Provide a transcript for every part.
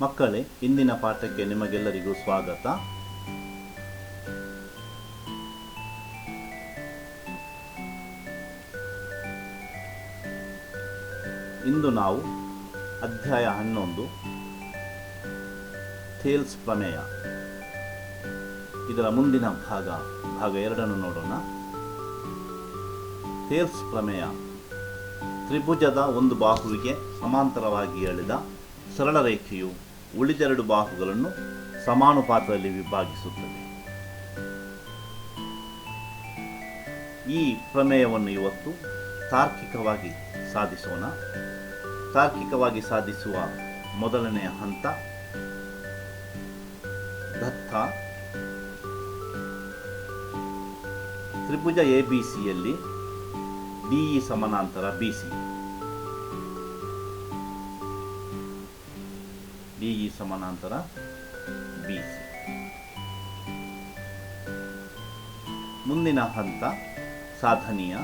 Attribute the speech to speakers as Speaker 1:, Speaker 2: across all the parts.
Speaker 1: ಮಕ್ಕಳೇ, ಇಂದಿನ ಪಾಠಕ್ಕೆ ನಿಮಗೆಲ್ಲರಿಗೂ ಸ್ವಾಗತ. ಇಂದು ನಾವು ಅಧ್ಯಾಯ 11 ಥೇಲ್ಸ್ ಪ್ರಮೇಯ ಇದರ ಮುಂದಿನ ಭಾಗ 2 ನೋಡೋಣ. ಥೇಲ್ಸ್ ಪ್ರಮೇಯ ತ್ರಿಭುಜದ ಒಂದು ಬಾಹುವಿಗೆ ಸಮಾಂತರವಾಗಿ ಎಳೆದ ಸರಳ ರೇಖೆಯು ಉಳಿದೆರಡು ಬಾಹುಗಳನ್ನು ಸಮಾನುಪಾತದಲ್ಲಿ ವಿಭಾಗಿಸುತ್ತದೆ. ಈ ಪ್ರಮೇಯವನ್ನು ಇವತ್ತು ತಾರ್ಕಿಕವಾಗಿ ಸಾಧಿಸೋಣ. ತಾರ್ಕಿಕವಾಗಿ ಸಾಧಿಸುವ ಮೊದಲನೆಯ ಹಂತ ದತ್ತ ತ್ರಿಭುಜ ಎಬಿಸಿಯಲ್ಲಿ ಡಿಇ ಸಮಾನಾಂತರ ಬಿಸಿ, ಡಿಇ ಸಮಾನಾಂತರ ಬಿಸಿ. ಮುಂದಿನ ಹಂತ ಸಾಧನೀಯ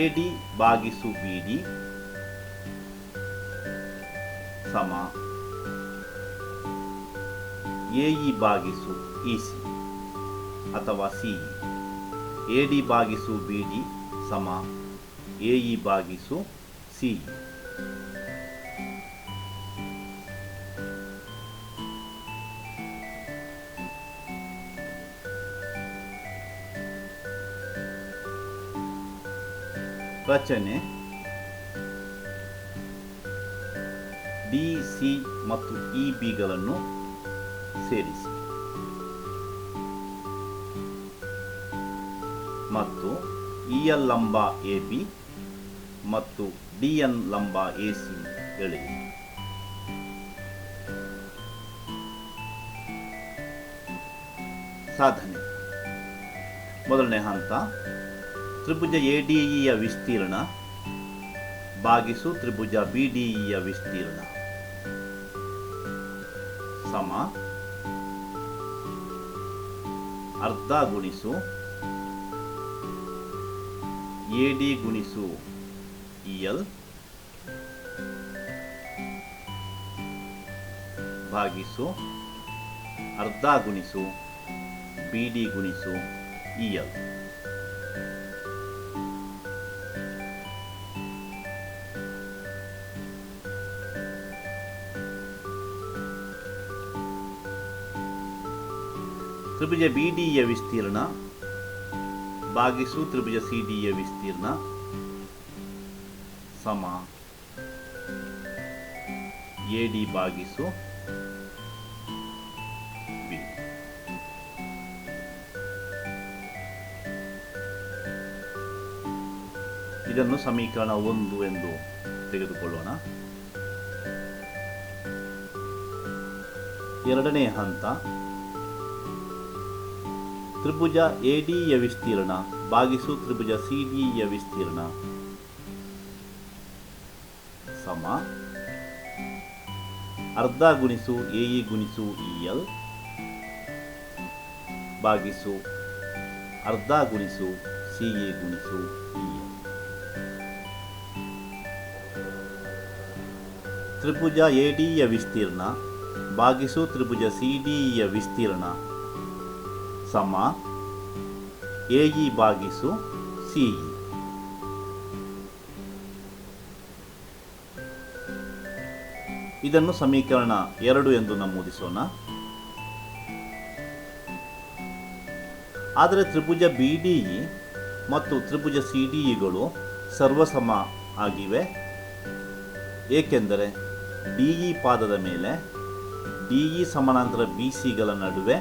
Speaker 1: ಎಡಿ ಭಾಗಿಸು ಬಿಡಿ ಸಮ ಎಇ ಭಾಗಿಸು ಇಸಿ ಅಥವಾ ಸಿಇ. ಎಡಿ ಭಾಗಿಸು ಬಿಡಿ ಸಮ ಎಇ ಭಾಗಿಸು ಸಿಇ. ರಚನೆ: ಡಿ ಸಿ ಮತ್ತು ಇ ಬಿಗಳನ್ನು ಸೇರಿಸಿ ಮತ್ತು ಇಎಲ್ ಲಂಬ ಎ ಬಿ ಮತ್ತು ಡಿಎನ್ ಲಂಬ ಎ ಸಿ ಎಳೆಯಿರಿ. ಸಾಧನೆ: ಮೊದಲನೇ ಹಂತ ತ್ರಿಭುಜ ಎಡಿಇಯ ವಿಸ್ತೀರ್ಣ ಭಾಗಿಸು ತ್ರಿಭುಜ ಬಿಡಿಇಯ ವಿಸ್ತೀರ್ಣ ಸಮ ಅರ್ಧ ಗುಣಿಸು ಎಡಿ ಗುಣಿಸು ಇಎಲ್ ಭಾಗಿಸು ಅರ್ಧ ಗುಣಿಸು ಬಿಡಿ ಗುಣಿಸು ಇಎಲ್. ತ್ರಿಭುಜ ಬಿಡಿಯ ವಿಸ್ತೀರ್ಣ ಭಾಗಿಸು ತ್ರಿಭುಜ ಸಿಡಿಯ ವಿಸ್ತೀರ್ಣ ಸಮ ಎಡಿ ಭಾಗಿಸು ಬಿ. ಇದನ್ನು ಸಮೀಕರಣ 1 ಎಂದು ತೆಗೆದುಕೊಳ್ಳೋಣ. ಎರಡನೇ ಹಂತ ತ್ರಿಭುಜ ಎಡಿಯ ವಿಸ್ತೀರ್ಣ ಭಾಗಿಸು ತ್ರಿಭುಜ ಸಿಡಿಯ ವಿಸ್ತೀರ್ಣ ಸಮ ಅರ್ಧ ಗುಣಿಸು ಎಇ ಗುಣಿಸು ಇಎಲ್ ಭಾಗಿಸು ಅರ್ಧ ಗುಣಿಸು ಸಿಇ ಗುಣಿಸು ಇಎಲ್. ತ್ರಿಭುಜ ಎಡಿಯ ವಿಸ್ತೀರ್ಣ ಭಾಗಿಸು ತ್ರಿಭುಜ ಸಿಡಿಯ ವಿಸ್ತೀರ್ಣ ಸಮ ಎಇ ಭಾಗಿಸು ಸಿಇ. ಇದನ್ನು ಸಮೀಕರಣ 2 ಎಂದು ನಮೂದಿಸೋಣ. ಆದರೆ ತ್ರಿಭುಜ ಬಿಡಿಇ ಮತ್ತು ತ್ರಿಭುಜ ಸಿಡಿಇಗಳು ಸರ್ವಸಮ ಆಗಿವೆ, ಏಕೆಂದರೆ ಡಿಇ ಪಾದದ ಮೇಲೆ ಡಿಇ ಸಮಾನಾಂತರ ಬಿಸಿಗಳ ನಡುವೆ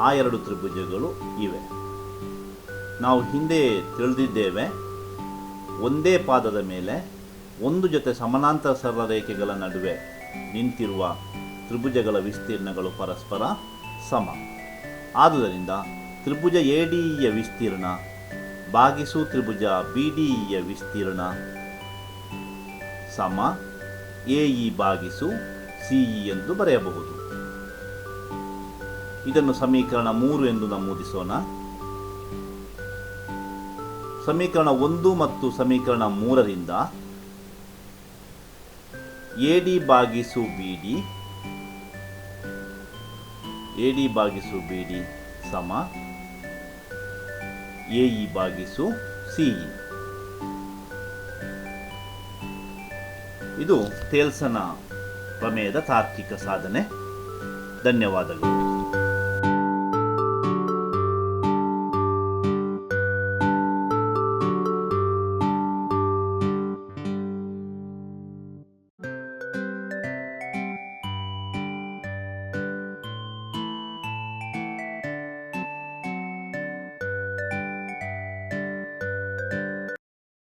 Speaker 1: ಆ ಎರಡು ತ್ರಿಭುಜಗಳು ಇವೆ. ನಾವು ಹಿಂದೆ ತಿಳಿದಿದ್ದೇವೆ, ಒಂದೇ ಪಾದದ ಮೇಲೆ ಒಂದು ಜೊತೆ ಸಮಾನಾಂತರ ಸರಳ ರೇಖೆಗಳ ನಡುವೆ ನಿಂತಿರುವ ತ್ರಿಭುಜಗಳ ವಿಸ್ತೀರ್ಣಗಳು ಪರಸ್ಪರ ಸಮ. ಆದುದರಿಂದ ತ್ರಿಭುಜ ಎಡಿಇಯ ವಿಸ್ತೀರ್ಣ ಭಾಗಿಸು ತ್ರಿಭುಜ ಬಿಡಿಇಯ ವಿಸ್ತೀರ್ಣ ಸಮ ಎಇ ಭಾಗಿಸು ಸಿಇ ಎಂದು ಬರೆಯಬಹುದು. ಇದನ್ನು ಸಮೀಕರಣ 3 ಎಂದು ನಮೂದಿಸೋಣ. ಸಮೀಕರಣ 1 ಮತ್ತು ಸಮೀಕರಣ 3ರಿಂದ ಎ ಡಿ ಭಾಗಿಸು ಬಿ ಡಿ ಸಮ ಎ ಇ ಭಾಗಿಸು ಸಿ ಇ. ಇದು ಥೇಲ್ಸನ ಪ್ರಮೇಯದ ತಾರ್ಕಿಕ ಸಾಧನೆ. ಧನ್ಯವಾದಗಳು.